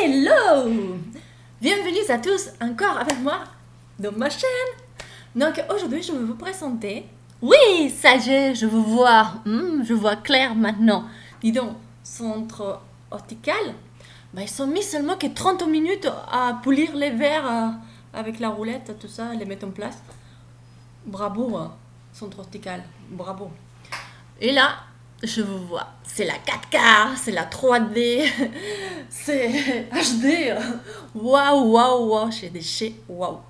Hello! Bienvenue à tous encore avec moi dans ma chaîne. Donc aujourd'hui je vais vous présenter... Oui, ça y est, je vous vois. Je vois clair maintenant. Dis donc, centre hortical, ils sont mis seulement que 30 minutes à polir les verres avec la roulette, tout ça, les mettre en place. Bravo, centre hortical, bravo. Et là, je vous vois, c'est la 4K, c'est la 3D, c'est HD. Waouh, waouh, waouh, chez des chez, waouh.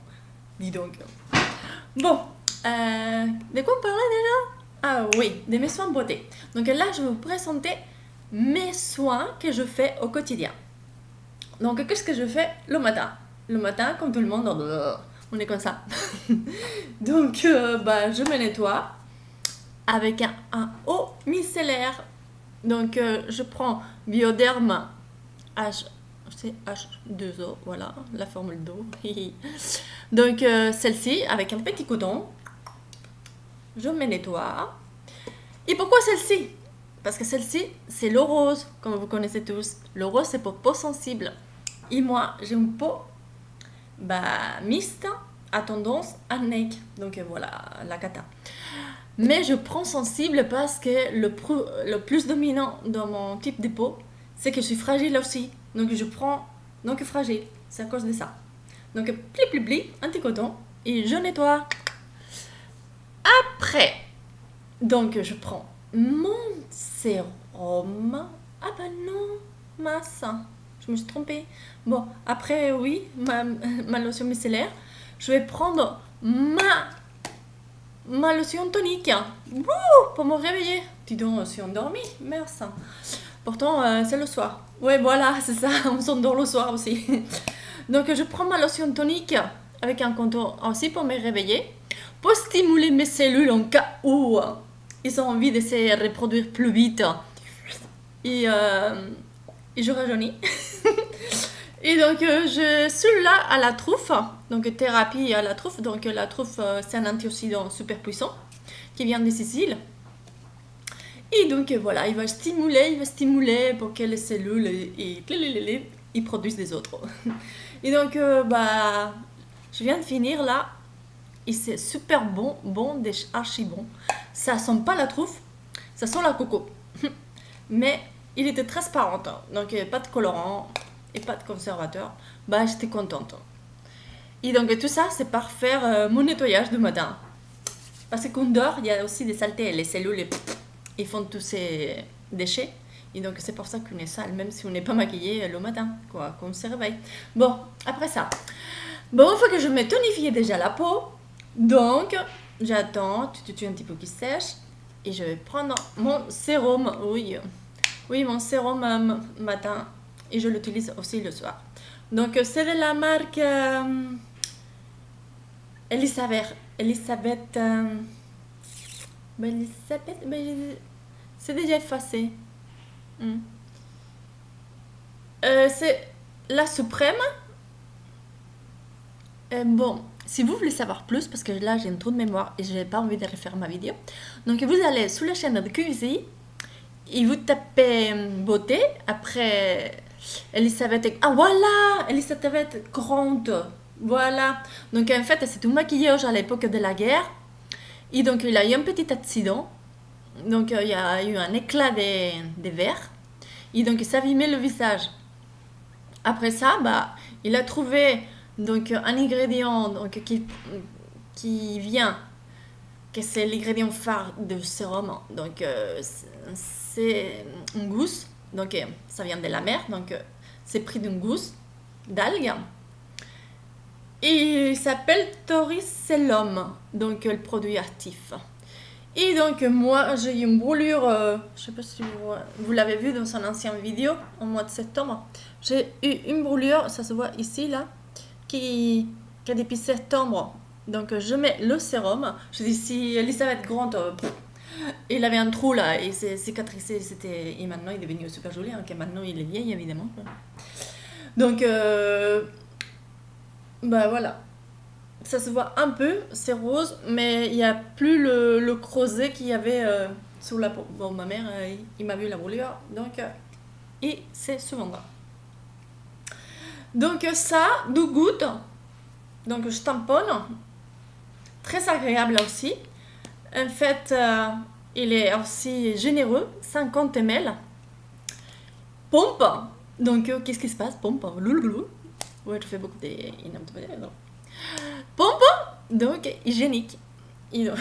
Dis donc. Bon, de quoi on parlait déjà? Ah oui, de mes soins beauté. Donc là, je vais vous présenter mes soins que je fais au quotidien. Donc, qu'est-ce que je fais le matin? Le matin, comme tout le monde, on est comme ça. Donc, je me nettoie avec un eau micellaire. Donc, je prends Bioderme H2O, voilà, la formule d'eau. Donc, celle-ci, avec un petit coton, je me nettoie. Et pourquoi celle-ci? Parce que celle-ci, c'est l'eau rose, comme vous connaissez tous. L'eau rose, c'est pour peau sensible. Et moi, j'ai une peau mixte à tendance acnéique. Donc, voilà, la cata. Mais je prends sensible parce que le plus dominant dans mon type de peau, c'est que je suis fragile aussi. Donc je prends, donc fragile, c'est à cause de ça. Donc pli, un petit coton et je nettoie. Après, donc je prends mon sérum. Ah non, mince, je me suis trompée. Bon, après oui, ma lotion micellaire. Je vais prendre ma lotion tonique. Pour me réveiller. Dis donc, je suis endormie. Merci. Pourtant, c'est le soir. Ouais, voilà, c'est ça. On s'endort le soir aussi. Donc, je prends ma lotion tonique avec un contour aussi pour me réveiller. Pour stimuler mes cellules en cas où ils ont envie de se reproduire plus vite. Et je rajeunis. Et donc, je suis là à la truffe, donc thérapie à la truffe. Donc, la truffe, c'est un antioxydant super puissant qui vient de Sicile. Et donc, voilà, il va stimuler pour que les cellules ils produisent des autres. Et donc, je viens de finir là. Et c'est super bon, archi bon. Ça sent pas la truffe, ça sent la coco. Mais il était transparent, donc pas de colorant et pas de conservateur. J'étais contente. Et donc tout ça, c'est pour faire mon nettoyage du matin. Parce que quand on dort, il y a aussi des saletés. Les cellules, ils font tous ces déchets. Et donc c'est pour ça qu'on est sale, même si on n'est pas maquillé le matin, quoi, qu'on se réveille. Bon, après ça. Bon, une fois que je me tonifie déjà la peau, donc j'attends un petit peu qu'il sèche. Et je vais prendre mon sérum, oui, mon sérum matin. Et je l'utilise aussi le soir. Donc, c'est de la marque Elisabeth. C'est déjà effacé. C'est la suprême. Bon, si vous voulez savoir plus, parce que là j'ai un trou de mémoire et je n'ai pas envie de refaire ma vidéo, donc vous allez sous la chaîne de QVCI et vous tapez beauté, après Elisabeth. Ah voilà, Elisabeth Grande. Voilà. Donc en fait, c'est un maquillage à l'époque de la guerre. Et donc il a eu un petit accident. Donc il y a eu un éclat des verres. Et donc il s'abîmait le visage. Après ça, il a trouvé donc un ingrédient donc, qui vient, que c'est l'ingrédient phare de sérum. Donc c'est une gousse. Donc ça vient de la mer. Donc c'est pris d'une gousse d'algues. Et il s'appelle Toricellum, donc le produit actif. Et donc moi j'ai eu une brûlure, je sais pas si vous l'avez vu dans son ancienne vidéo, au mois de septembre. J'ai eu une brûlure, ça se voit ici là, qui a depuis septembre. Donc je mets le sérum. Je dis si Elisabeth Grant, il avait un trou là et c'est cicatrisé, et maintenant il est devenu super joli, que maintenant il est vieil évidemment. Donc voilà, ça se voit un peu, c'est rose, mais il n'y a plus le creuset qu'il y avait sur la peau. Bon, ma mère, il m'a vu la brûlure, donc et c'est souvent là. Donc ça, du goutte. Donc je tamponne. Très agréable aussi. En fait, il est aussi généreux, 50 ml. Pompe. Donc qu'est-ce qui se passe? Pompe. Louloulou. Ouais, je fais beaucoup de... Pompe. Donc hygiénique. Et donc,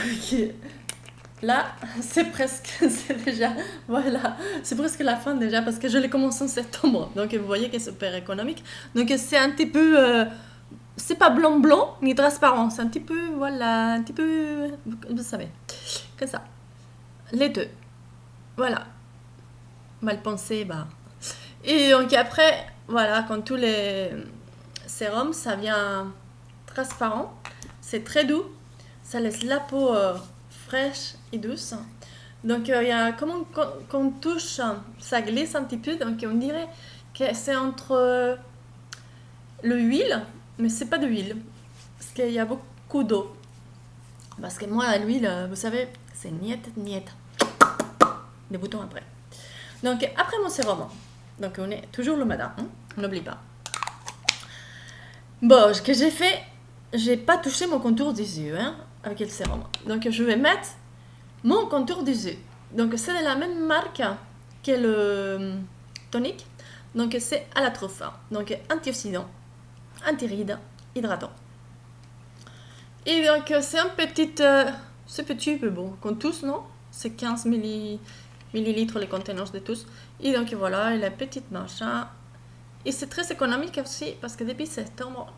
là, c'est presque, c'est déjà, voilà, c'est presque la fin déjà parce que je l'ai commencé en septembre. Donc vous voyez que c'est super économique. Donc c'est un petit peu, c'est pas blanc blanc ni transparent, c'est un petit peu, voilà, un petit peu, vous savez, comme ça. Laiteux, voilà, mal pensé, bah. Et donc après, voilà, quand tous les sérums, ça vient transparent, c'est très doux, ça laisse la peau fraîche et douce. Donc il y a comment qu'on touche, ça glisse un petit peu, donc on dirait que c'est entre l'huile, mais c'est pas de l'huile, parce qu'il y a beaucoup d'eau. Parce que moi, l'huile, vous savez, c'est niette, niette. Des boutons après. Donc après mon sérum, donc on est toujours le matin, hein, on n'oublie pas. Bon, ce que j'ai fait, j'ai pas touché mon contour des yeux, hein, avec le sérum. Donc je vais mettre mon contour des yeux. Donc c'est de la même marque que le tonique. Donc c'est à la truffe. Donc antioxydant, anti-rides, hydratant. Et donc c'est un petit, c'est petit, mais bon, qu'on tousse, non? C'est 15 millilitres les contenants de tous. Et donc voilà, il a petite machin. Et c'est très économique aussi parce que depuis septembre,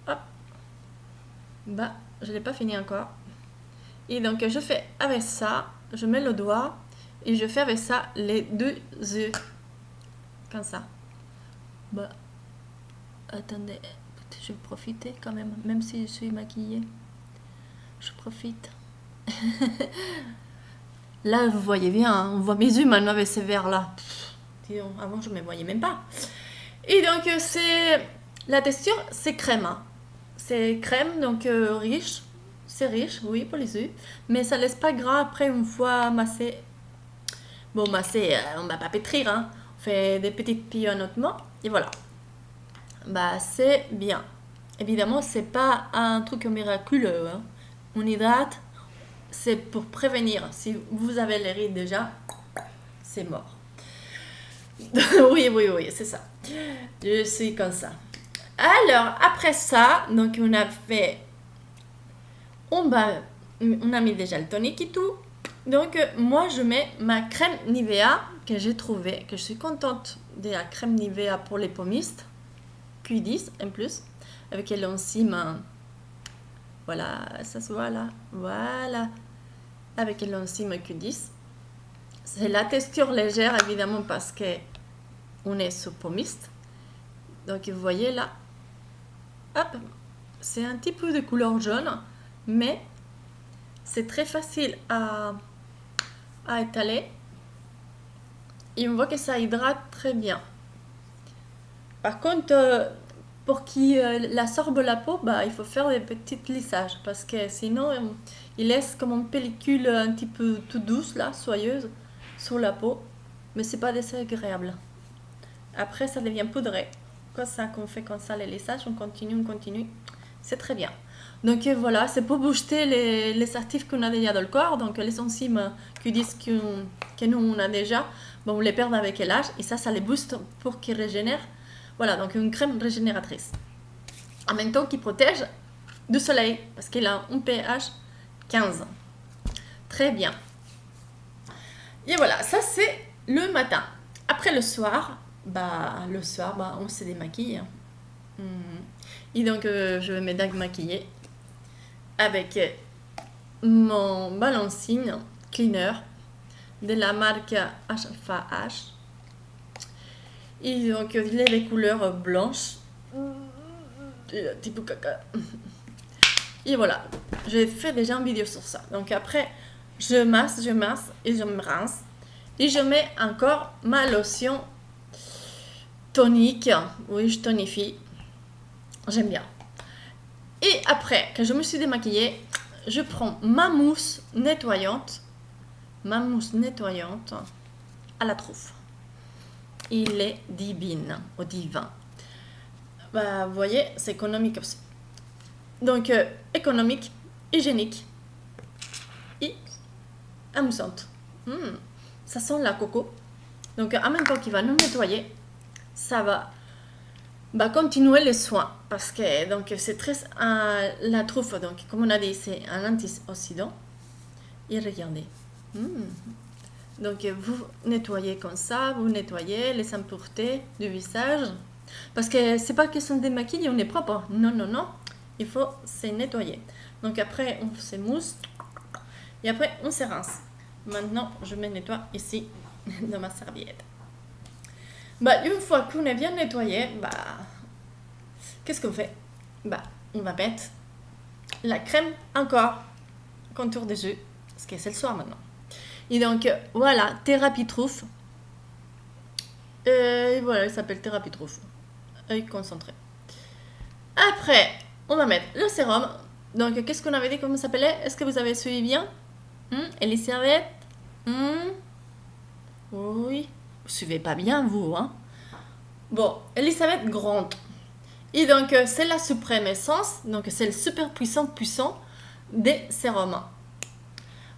hop, bah je l'ai pas fini encore. Et donc je fais avec ça, je mets le doigt et je fais avec ça les deux yeux. Comme ça. Bah, attendez, je vais profiter quand même, même si je suis maquillée. Je profite. Là, vous voyez bien, hein, on voit mes yeux maintenant avec ces verres-là. Avant, je ne me voyais même pas. Et donc, c'est la texture, c'est crème. C'est crème, donc riche. C'est riche, oui, pour les yeux. Mais ça laisse pas gras après une fois massé. Bon, massé, on va pas pétrir, hein. On fait des petites pilonnements. Et voilà. Bah, c'est bien. Évidemment, c'est pas un truc miraculeux, hein. On hydrate. C'est pour prévenir. Si vous avez les rides déjà, c'est mort. Oui, c'est ça. Je suis comme ça. Alors, après ça, donc on a mis déjà le tonique et tout. Donc, moi, je mets ma crème Nivea que j'ai trouvée, que je suis contente de la crème Nivea pour les pommistes. Q10 en plus, avec l'enzyme. Voilà, ça se voit là. Voilà. Avec l'enzyme Q10. C'est la texture légère, évidemment, parce que on est sous pommiste. Donc, vous voyez là. Hop. C'est un petit peu de couleur jaune, mais c'est très facile à étaler. Et on voit que ça hydrate très bien. Par contre, pour qu'il absorbe la peau, bah, il faut faire des petits lissages parce que sinon, il laisse comme une pellicule un petit peu tout douce, là, soyeuse, sur la peau. Mais c'est pas désagréable. Après, ça devient poudré. Comme ça, qu'on fait comme ça les lissages, on continue. C'est très bien. Donc voilà, c'est pour booster les actifs qu'on a déjà dans le corps. Donc les enzymes qui disent que nous on a déjà, bon, on les perd avec l'âge et ça les booste pour qu'ils régénèrent. Voilà, donc une crème régénératrice. En même temps qui protège du soleil parce qu'il a un pH 15. Très bien. Et voilà, ça c'est le matin. Après le soir, on se démaquille. Et donc je vais me démaquiller avec mon balancine cleaner de la marque HFH. Et donc il a les couleurs blanches. Type caca. Et voilà, j'ai fait déjà une vidéo sur ça. Donc après, je masse et je me rince. Et je mets encore ma lotion tonique. Oui, je tonifie. J'aime bien. Et après que je me suis démaquillée, je prends ma mousse nettoyante à la truffe. Il est divin. bah, vous voyez, c'est économique aussi. Donc, économique, hygiénique et amusante. Ça sent la coco. Donc, en même temps qu'il va nous nettoyer, ça va continuer les soins. Parce que donc c'est très... la truffe, donc, comme on a dit, c'est un antioxydant. Et regardez. Donc, vous nettoyez comme ça, vous nettoyez les impuretés du visage. Parce que c'est pas question de démaquiller, on est propre. Non, non, non. Il faut se nettoyer. Donc, après, on se mousse. Et après, on se rince. Maintenant, je me nettoie ici, dans ma serviette. Une fois qu'on est bien nettoyé, qu'est-ce qu'on fait? On va mettre la crème encore. Contour des yeux. Parce que c'est le soir maintenant. Et donc, voilà, thérapie truffe. Et voilà, il s'appelle thérapie truffe. Œil concentré. Après, on va mettre le sérum. Donc, qu'est-ce qu'on avait dit, comment ça s'appelait? Est-ce que vous avez suivi bien? Elisabeth? Oui. Vous suivez pas bien, vous, hein? Bon, Elisabeth Grant. Et donc, c'est la suprême essence. Donc, c'est le super puissant des sérums.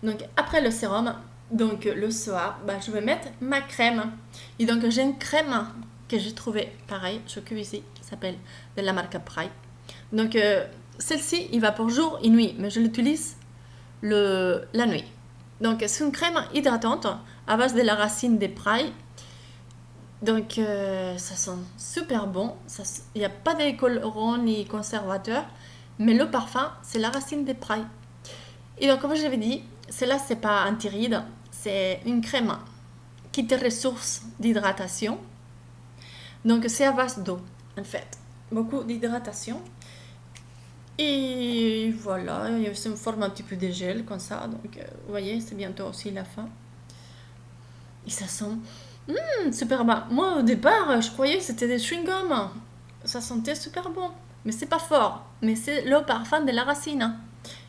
Donc, après le sérum, donc le soir, je vais mettre ma crème. Et donc, j'ai une crème que j'ai trouvée, pareil, je cuve ici, qui s'appelle de la marque Prai. Donc, celle-ci, il va pour jour et nuit, mais je l'utilise la nuit. Donc, c'est une crème hydratante à base de la racine des Prai. Donc, ça sent super bon. Il n'y a pas de colorant ni conservateur, mais le parfum, c'est la racine des Prai. Et donc, comme j'avais dit, celle-là, c'est pas antiride, c'est une crème qui te ressource d'hydratation. Donc, c'est à base d'eau, en fait. Beaucoup d'hydratation. Et voilà, c'est une forme un petit peu de gel, comme ça. Donc, vous voyez, c'est bientôt aussi la fin. Et ça sent super bon. Moi, au départ, je croyais que c'était des chewing-gums. Ça sentait super bon. Mais c'est pas fort. Mais c'est le parfum de la racine.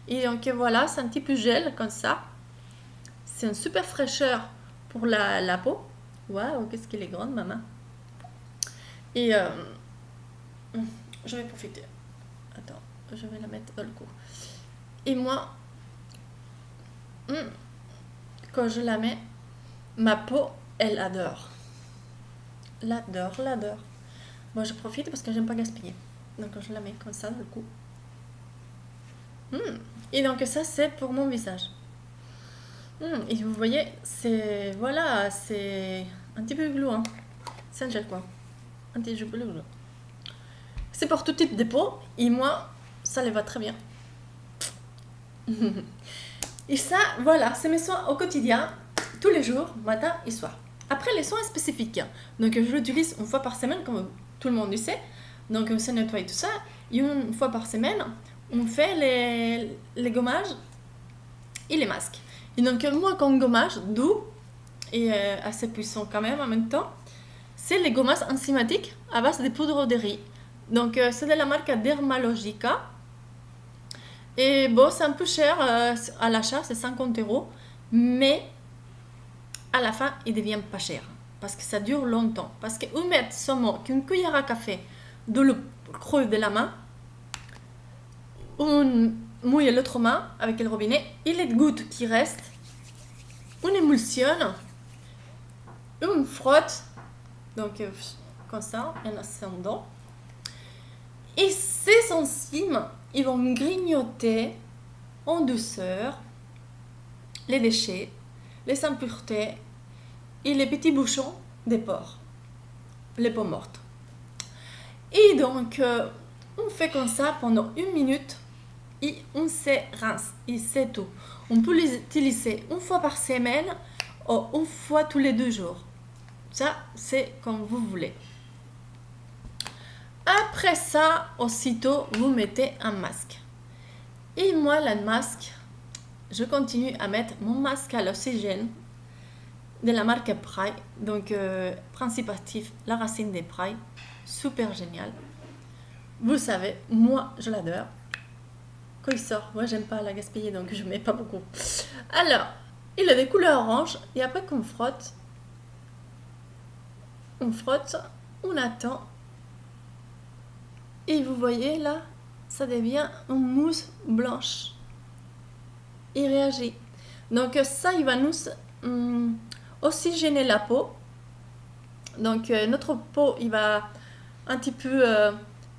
Et donc, voilà, c'est un petit peu gel, comme ça. C'est une super fraîcheur pour la peau. Waouh, qu'est-ce qu'elle est grande, maman. Et je vais profiter. Attends, je vais la mettre dans le cou. Et moi, quand je la mets, ma peau, elle adore. L'adore. Moi, je profite parce que j'aime pas gaspiller. Donc, je la mets comme ça dans le cou. Et donc, ça, c'est pour mon visage. Et vous voyez, c'est... Voilà, c'est un petit peu glou, hein. C'est un gel, quoi. Un petit peu glou. C'est pour tout type de peau. Et moi, ça les va très bien. Et ça, voilà, c'est mes soins au quotidien. Tous les jours, matin et soir. Après, les soins spécifiques. Donc, je l'utilise une fois par semaine, comme tout le monde le sait. Donc, on se nettoie tout ça. Et une fois par semaine, on fait les gommages et les masques. Et donc, moi, comme gommage doux et assez puissant quand même en même temps, c'est les gommages enzymatiques à base de poudre de riz. Donc, c'est de la marque Dermalogica. Et bon, c'est un peu cher à l'achat, c'est 50 €. Mais à la fin, il devient pas cher. Parce que ça dure longtemps. Parce que vous mettez seulement une cuillère à café dans le creux de la main. On mouille l'autre main avec le robinet. Et les gouttes qui restent, on émulsionne. On frotte. Donc, comme ça, en ascendant. Et ces enzymes, ils vont grignoter en douceur les déchets, les impuretés et les petits bouchons des pores, les peaux mortes. Et donc, on fait comme ça pendant 1 minute et on se rince. Et c'est tout. On peut les utiliser une fois par semaine ou une fois tous les 2 jours. Ça, c'est comme vous voulez. Après ça, aussitôt, vous mettez un masque. Et moi, le masque, je continue à mettre mon masque à l'oxygène de la marque Prai. Donc, principe actif, la racine des Prai. Super génial. Vous savez, moi, je l'adore. Quand il sort, moi, j'aime pas la gaspiller, donc je mets pas beaucoup. Alors, il a des couleurs orange. Et après qu'on frotte, on attend. Et vous voyez là, ça devient une mousse blanche. Il réagit. Donc ça, il va nous oxygéner la peau. Donc notre peau, il va un petit peu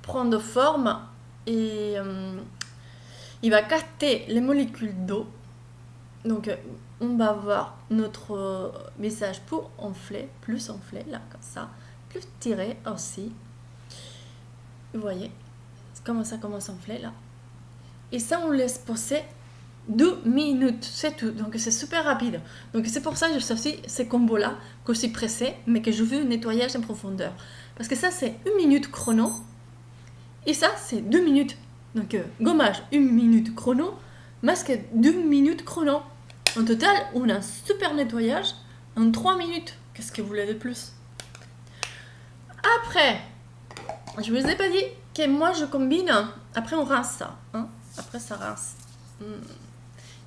prendre forme et il va capter les molécules d'eau. Donc on va voir notre visage pour enfler, plus enflé là comme ça, plus tiré aussi. Vous voyez comment ça commence à enfler là. Et ça on laisse poser 2 minutes, c'est tout. Donc c'est super rapide. Donc c'est pour ça que je choisis ces combos là que je suis pressée, mais que je veux un nettoyage en profondeur. Parce que ça c'est 1 minute chrono et ça c'est 2 minutes. Donc gommage 1 minute chrono, masque 2 minutes chrono. En total, on a un super nettoyage en 3 minutes. Qu'est-ce que vous voulez de plus? Après, je vous ai pas dit que moi je combine. Après, on rince ça. Hein? Après, ça rince.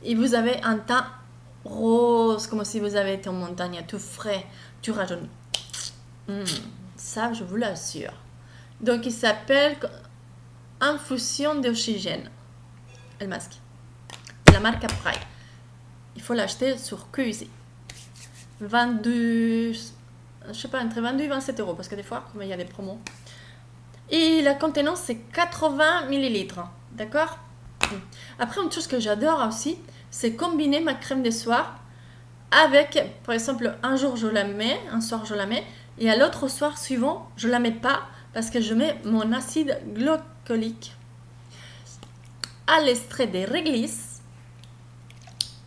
Et vous avez un teint rose, comme si vous avez été en montagne, tout frais, tout rajeuni. Ça, je vous l'assure. Donc, il s'appelle Infusion d'oxygène. Le masque. La marque Pride. Il faut l'acheter sur QVC. 22, je sais pas, entre 22 et 27 euros, parce que des fois, comme il y a des promos. Et la contenance, c'est 80 millilitres. D'accord? Après, une chose que j'adore aussi, c'est combiner ma crème de soir avec, par exemple, un jour je la mets, un soir je la mets, et à l'autre soir suivant, je la mets pas, parce que je mets mon acide glycolique à l'extrait de réglisse.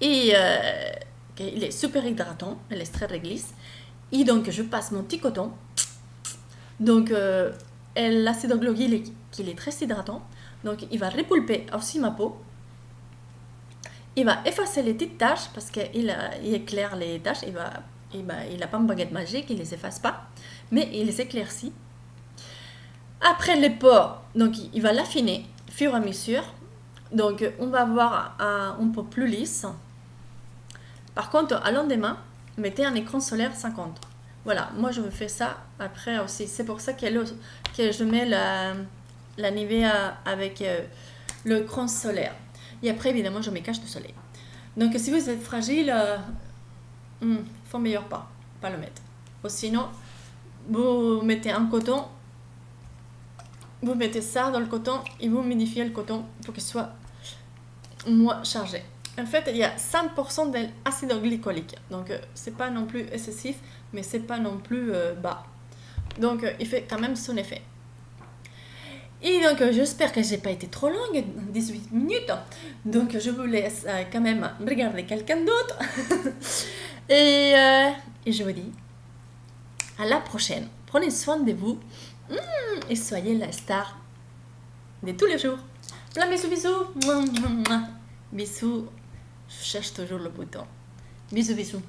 Et il est super hydratant, l'extrait de réglisse. Et donc, je passe mon petit coton. Donc, l'acide glycolique, il est très hydratant. Donc, il va repulper aussi ma peau. Il va effacer les petites taches parce qu'il éclaire les taches. Il n'a pas une baguette magique, il ne les efface pas. Mais il les éclaircit. Après les pores, donc il va l'affiner au fur et à mesure. Donc, on va avoir un peau plus lisse. Par contre, à lendemain, mettez un écran solaire 50. Voilà, moi je fais ça après aussi. C'est pour ça que je mets la Nivea avec l'écran solaire. Et après, évidemment, je me cache du soleil. Donc, si vous êtes fragile, il faut meilleur pas le mettre. Ou sinon, vous mettez un coton, vous mettez ça dans le coton et vous humidifiez le coton pour qu'il soit moins chargé. En fait, il y a 5% d'acide glycolique. Donc, c'est pas non plus excessif, mais c'est pas non plus bas. Donc, il fait quand même son effet. Et donc, j'espère que j'ai pas été trop longue, 18 minutes. Donc, je vous laisse quand même regarder quelqu'un d'autre. et je vous dis à la prochaine. Prenez soin de vous et soyez la star de tous les jours. Plein bisous, bisous. Bisous. Je cherche toujours le bouton. Bisous, bisous.